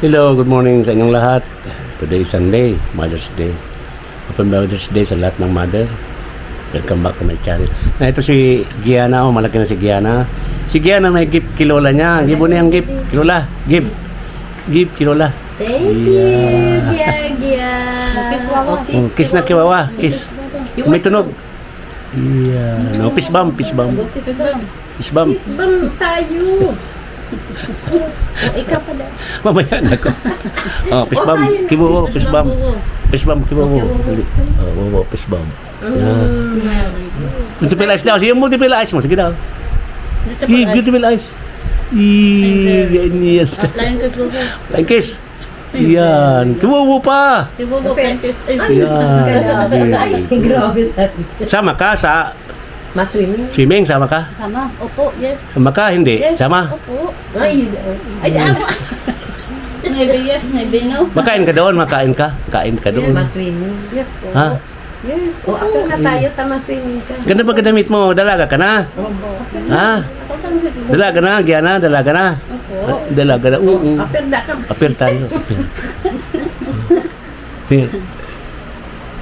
Hello, good morning sa inyong lahat. Today is Sunday, Mother's Day. Happy Mother's Day sa lahat ng mother. Welcome back to my channel. Na ito si Gianna, malaki na si Gianna. Si Gianna may gift kilola niya. Give mo na yung gift, kilola. Give. Give, kilola. Thank you, Gia. Kiss na kiwawa, kiss. May tunog. Yeah. No, peace bomb, peace bomb. Peace bomb. Isbang tayo. Ikaw pa na. Mamaya na ko. Oh, peace bomb. Kibuo, peace bomb. Peace bomb, kibuo. Oh, peace bomb. Multiple eyes daw. Sige, multiple eyes mo. Sige daw. Beautiful eyes. Ganyan. Flying kiss, Bobo. Flying kiss. Yan. Kibuo pa. Si Bobo, flying kiss. Yan. Grabe sa Sama ka sa Maswimming. swimming? Sama ka? Sama. Opo, yes. Sama ka? Hindi? Yes. Sama? Opo. Ay, ako. Maybe yes, maybe no. Makain ka doon? Makain ka? Kain ka doon? Maswimming. Yes po. Ha? Yes O, po. ako na tayo, maswimming ka. Ganda ba damit mo? Dalaga ka na? Ha? Ako saan si Bobo? Dalaga na? Gianna? Dalaga na? Opo. Dalaga na? Apir na ka. Apir tayo. Apir.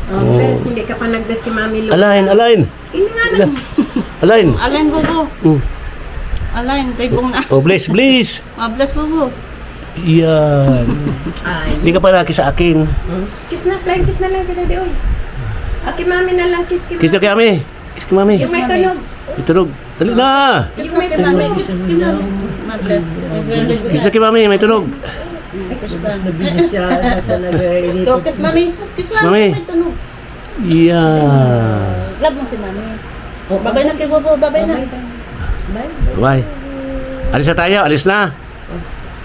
Oh, bless, hindi ka pa nag-bless kay Mami Lu. Alain, alain. Ini nga lang. Alain. Alain, Bobo. Mm. Alain, kay Bong na. Oh, bless, bless. Mabless, Bobo. Yan. Ay. Hindi ka pa laki sa akin. Kiss na, flying kiss na lang kita di oy. Aki Mami na lang, kiss kay Kiss na kay Mami. Kiss kay Mami. Yung may tunog. Itunog. Dali na. Kiss na kay Mami. Kiss kay Mami. Mabless. Kiss na kay Mami. May tunog. Kiss ba? Siya talaga. Go, kiss Mami. Kiss Kiss Mami. Mami. May tunog. Yan. Love mo si Mami. Babay na kay Bobo. Babay na. Bye. Bye. Alis na tayo. Alis na.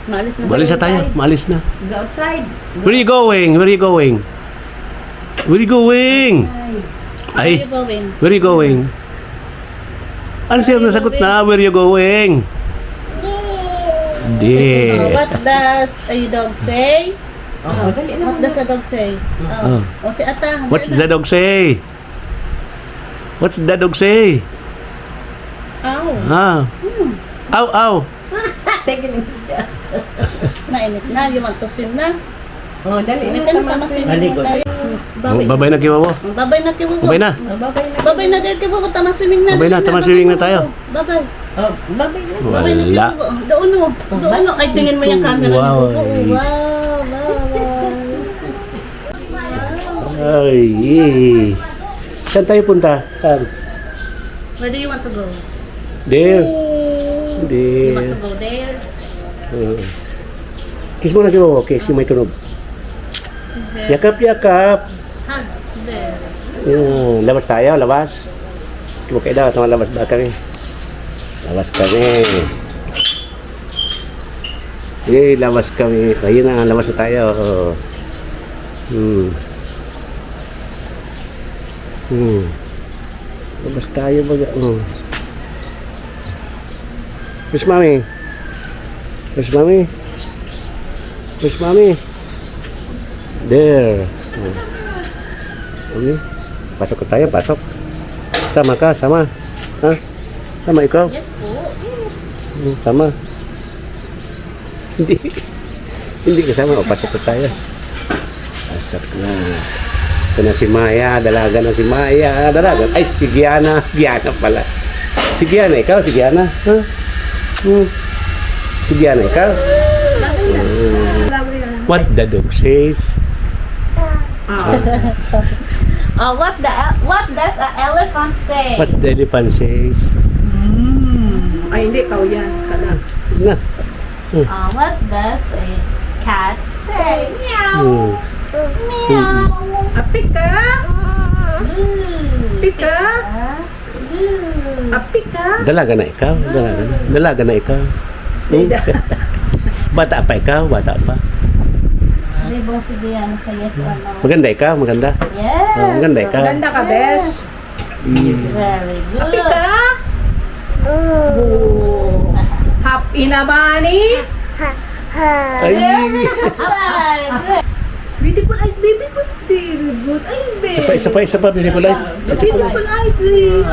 Maalis na Alis na tayo. Maalis na. Go outside. Where are you going? Where are you going? Where are you going? Ay. Where are you going? Ano siya nasagot na? Where are you going? Hindi. What does a dog say? Oh, dali na. What does a dog say? Oh. O si Ata. What's the dog say? What's the dog say? Ow. Ah. Ow, ow. Tigil lang siya. Nainit na. You want to swim na? Oh, dali Hindi na. ka na pa maswim na tayo. Babay. Babay na kiwawa. Babay na kay Bobo. Babay na. Oh, babay na. Babay na dahil kay Bobo. Tama swimming na. Babay na, Dali tama swimming na tayo. Babay. Oh, babay na. Babay na kay Wala. Bobo. Doon o. Doon o. Ay, tingin mo yung camera ni Wow. Bobo. Wow. Babay. Ay. Saan tayo punta? Saan? Where do you want to go? There. You want There. to go there? Kiss mo na kiwawa. Kiss yung may tunog. There. Yakap, yakap. Hug. There. Labas tayo, labas. Okay daw, tama labas ba kami? Labas kami. Labas kami. Ayun na, labas na tayo. Labas tayo baga. Push mami. Push mami. Push mami. There. Okay. Pasok ko tayo, pasok. Sama ka, sama. Ha? Sama ikaw? Yes po. Yes. Sama. Hindi. Hindi kasama. O, pasok ko tayo. Pasok na. Ito na si Maya. Dalaga na si Maya. Dalaga. Ay, si Gianna. Gianna pala. Si Gianna, ikaw? Si Gianna? Ha? Si Gianna, ikaw? What the dog says? What does a elephant say? What the elephant says? Ay, hindi. Kau yan. Kana. Na. What does a cat say? Meow. Meow. Apik ka? Apik ka? Apik ka? Dalaga na ikaw? Dalaga na. Dalaga na ikaw? Bata pa ikaw? Bata pa? Di ba si Diana sa yes or no? Maganda ikaw? Maganda? Yes. Oh, maganda ikaw? Ganda ka, bes. Very good. Apik ka? Happy na ba ni? Ay! Beautiful eyes, baby ko. Very good. Ay, baby. Isa pa, beautiful eyes. Beautiful eyes, baby.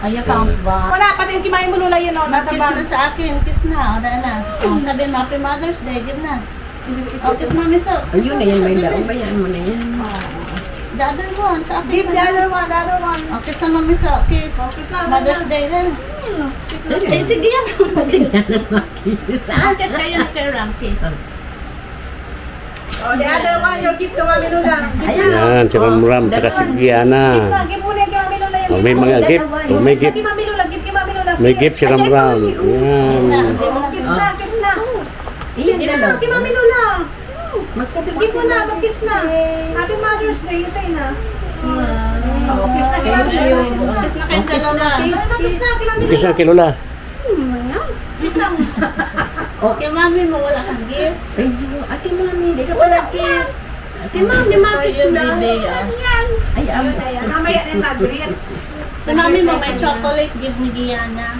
Ay, account ba? Wala pa din kimain mo lula yun, oh, nasa Kiss bag. na sa akin, kiss na. O, dahil na. O, sabi mo, Happy Mother's Day, give na. O, kiss mami so. Ayun na yan, may daong. Bayaan mo na yan. The other one, sa akin. Give the other one, the other one. O, kiss na mami so, kiss. Kiss na, Mother's Day rin. Eh, sige yan. Kiss kayo ni Karam, kiss. Oh, the other one, your gift to Mami Lula. Yan, si Ramram, saka si Giana. Give mo na kay Mami Lula yung Oh, may mga gift. Oh, may gift. Give Mami Lula, give kay Mami Lula. May gift si Ramram. Yan. Kiss na, kiss na. Iyan Kiss na na, daw. kay Mami Lula. Magkatapos Give mo na, mag-kiss na. Happy Mother's Day, you say na. Oh, kiss na kay Mami Lula. Kiss na kayong dalawa. Kiss na kay Mami Kiss Lula. na kay Lola. Kiss na. Okay, mami mo, wala kang gift. Ay, ate mami, di ka pala kiss. Ate mami, This is for mapis you, na. baby. Ay, Mamaya din mag-greet. Sa mami mo, may chocolate gift ni Gianna.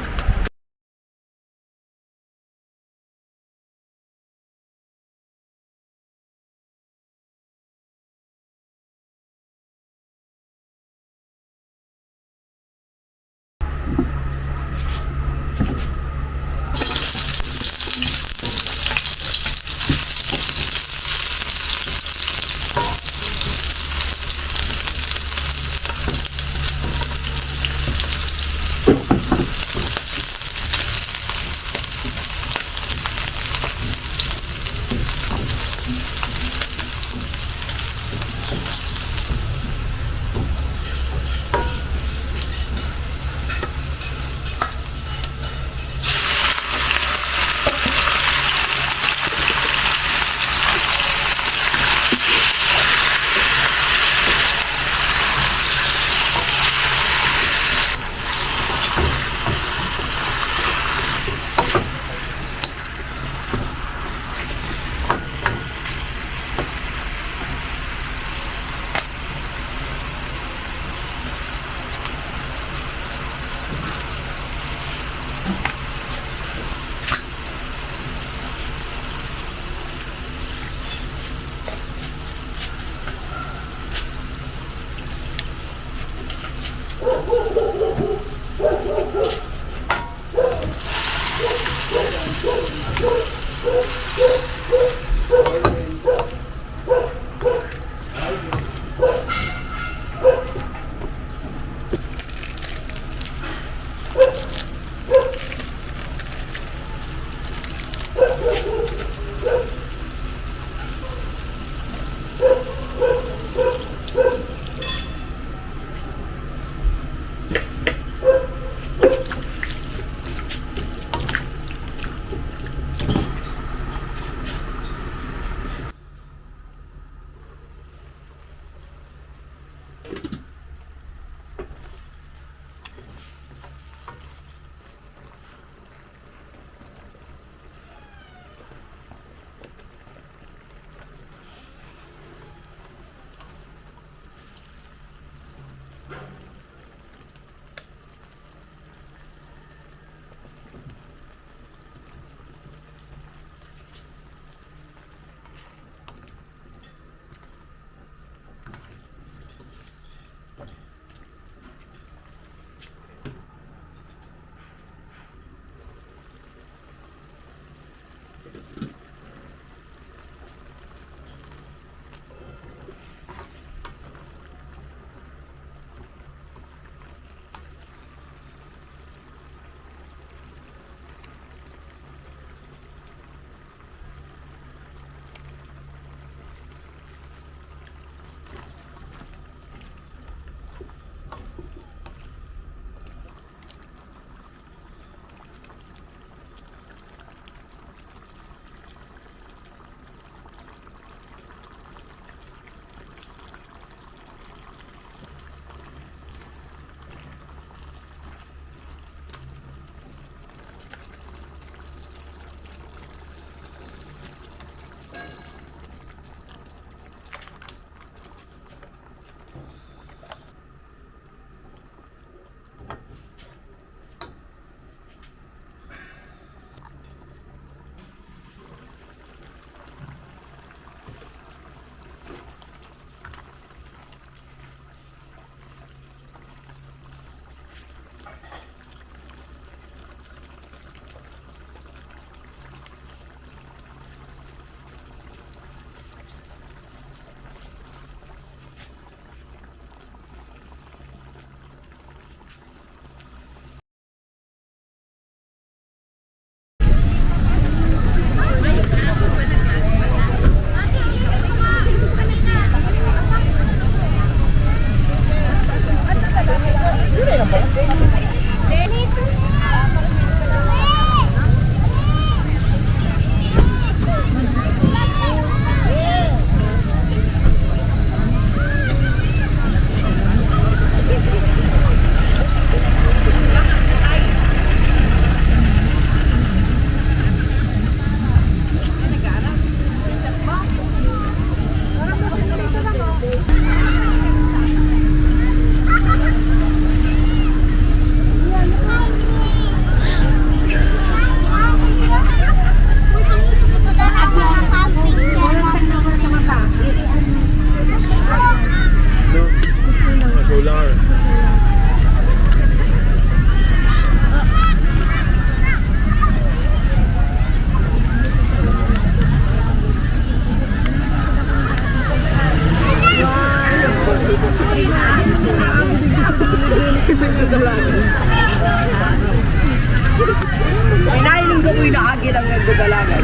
Inahiling ko mo inaagi lang ng gagalagan.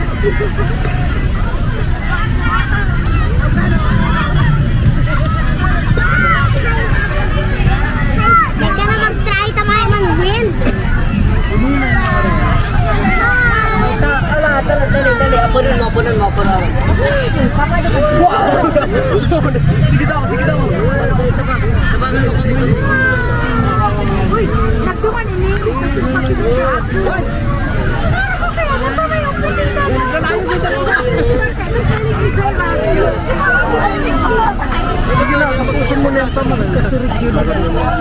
Huwag ka na mag-try tamay mag-wind. Dali. Apunan mo. Wow! Sige daw. Sabangan mo kami. Uy, nagduman ini. Uy! Kaya nasa may opisina na. Sige na, kapusin mo na yung tama. Kasi regular ka naman.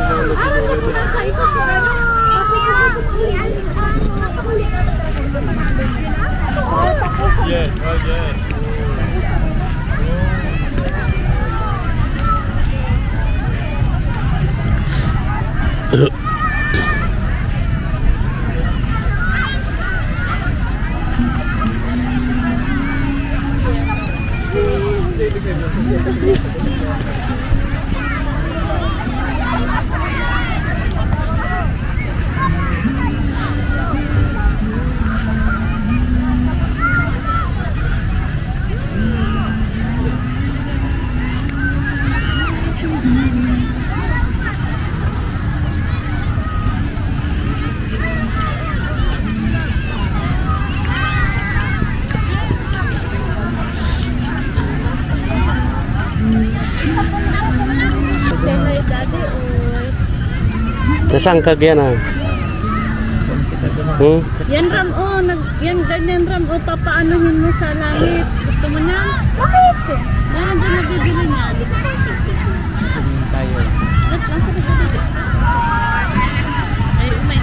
Nasaan ka Giana? Yan Ram, yan ganyan Ram, papaanohin mo sa langit. Gusto mo na? Bakit? Meron dyan nabibili niya. Tayo. Lang sa bibili. Ay, oh my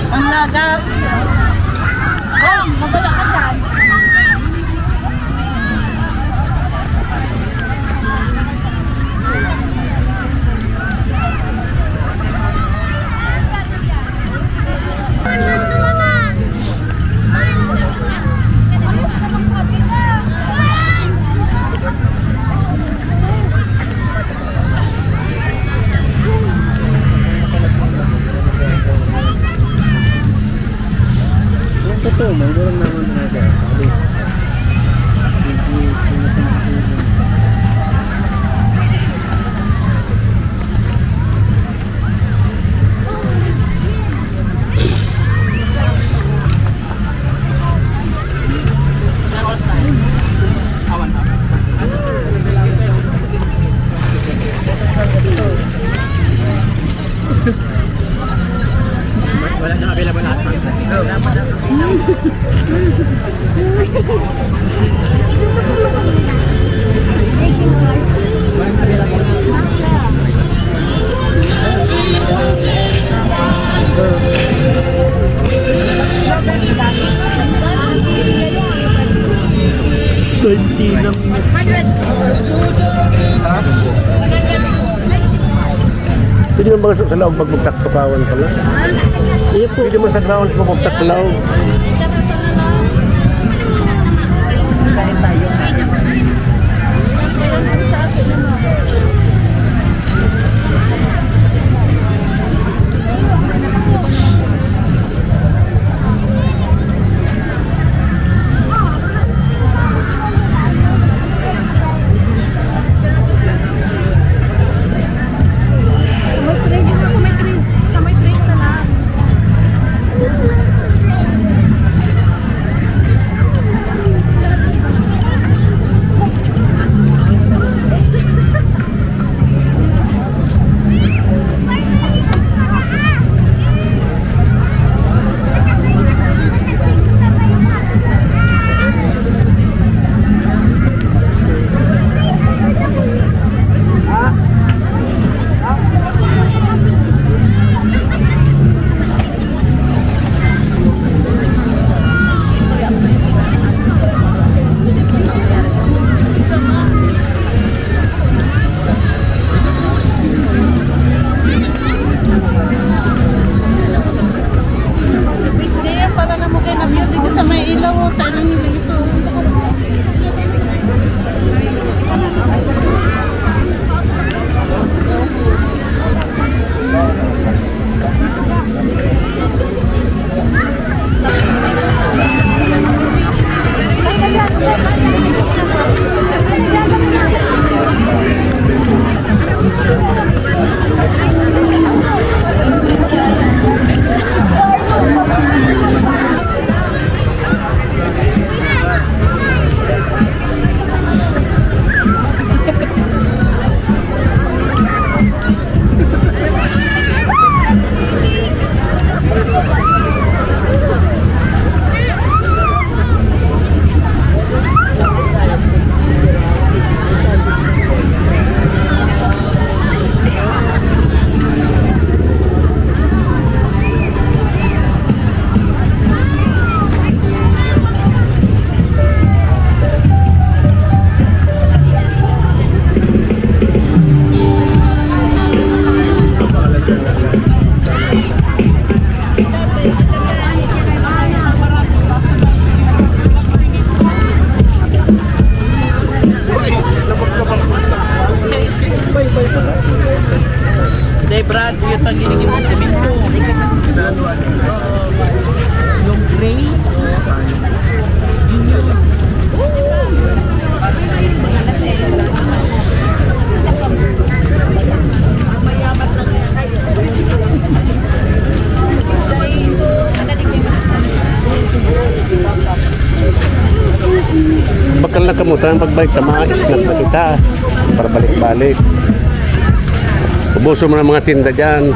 Ang lagap. Oh, mabala ka dyan. Totoo, mayroon naman talaga. Wala na available lahat. Pwede mo ba sa loob magbugtak sa kawan pala? Pwede mo sa grounds magbugtak sa loob. Brad, yung tangginigin mo semento. Yung gray. Bakal na kamutan pagbalik sa mga snack na kita para balik-balik. Ubuso mo ng mga tinda dyan.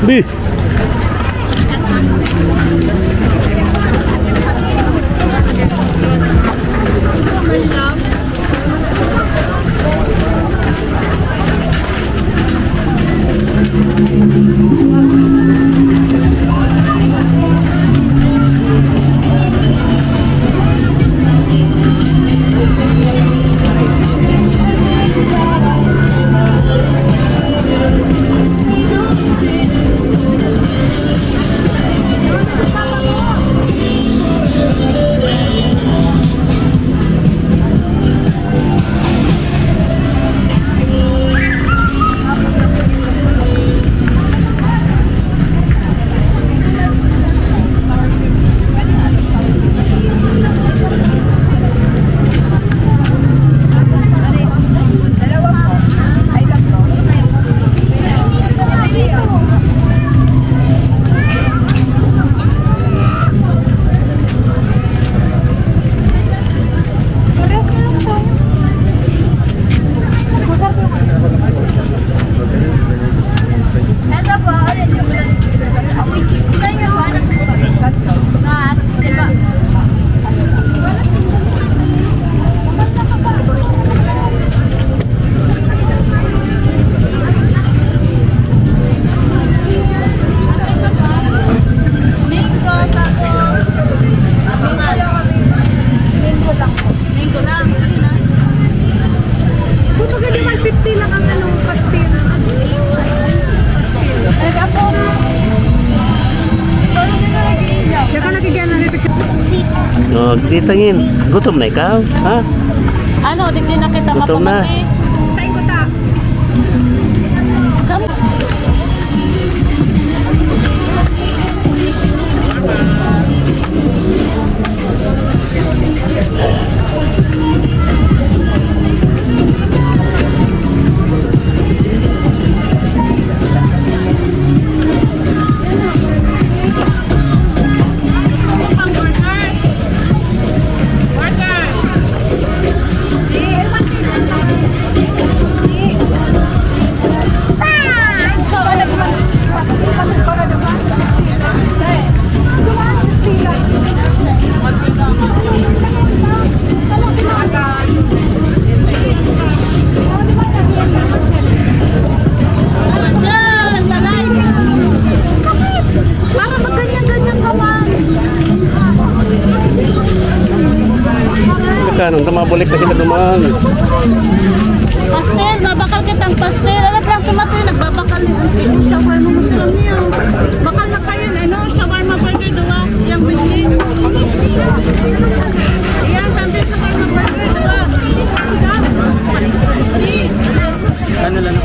Bi. Oh, titangin. Gutom na ikaw? Ha? Ano, di na kita Gutom na. mapamati. Sa'yo ko ta. Come. Para magganyan-ganyan ka man. Kanong tumabalik na kita dumaan. Pastel, babakal kitang pastel. Alat lang sa mati, nagbabakal niyo. Shawarma masarap niyo. Bakal na kayo, ano? Shawarma burger dua. Yang bigli. Yan, sambil shawarma burger dua. Ano lang?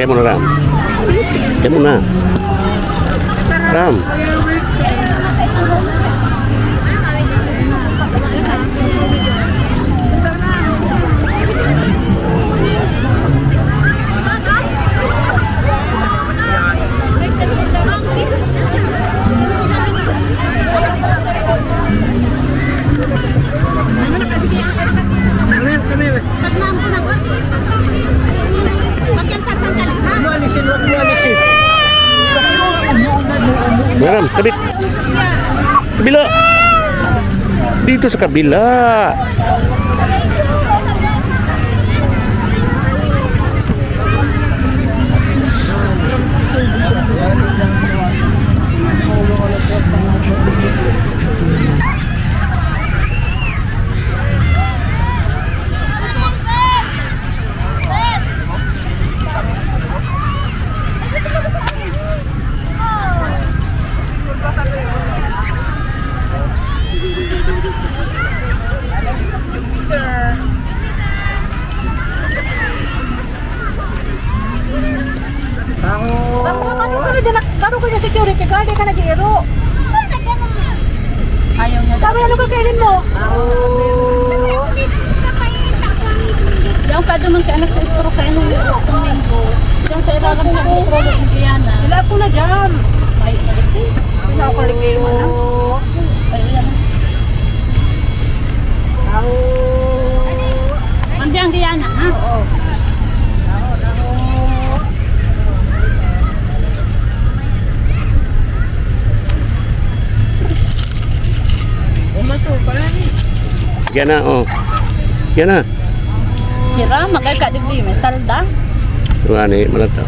Kaya mo na, Ram. Kaya mo na. Ram. Ram, kabit. Kabila. Dito sa kabila. Karo ko niya security guard, ka nag-iiro. Ayaw niya. Sabi, ano kakainin mo? Yung kado man kay anak sa istro kay ano yung itong mango. Diyan sa ilalim ng istro ng Guyana. Wala po na dyan. May malaki. Pinakaligay mo na. Ay, yan. Andiyan ang Guyana, ha? Oo. Yan na, oh. Yan na. Sira, magkakadigdi, may salda. Ito nga ni, malata.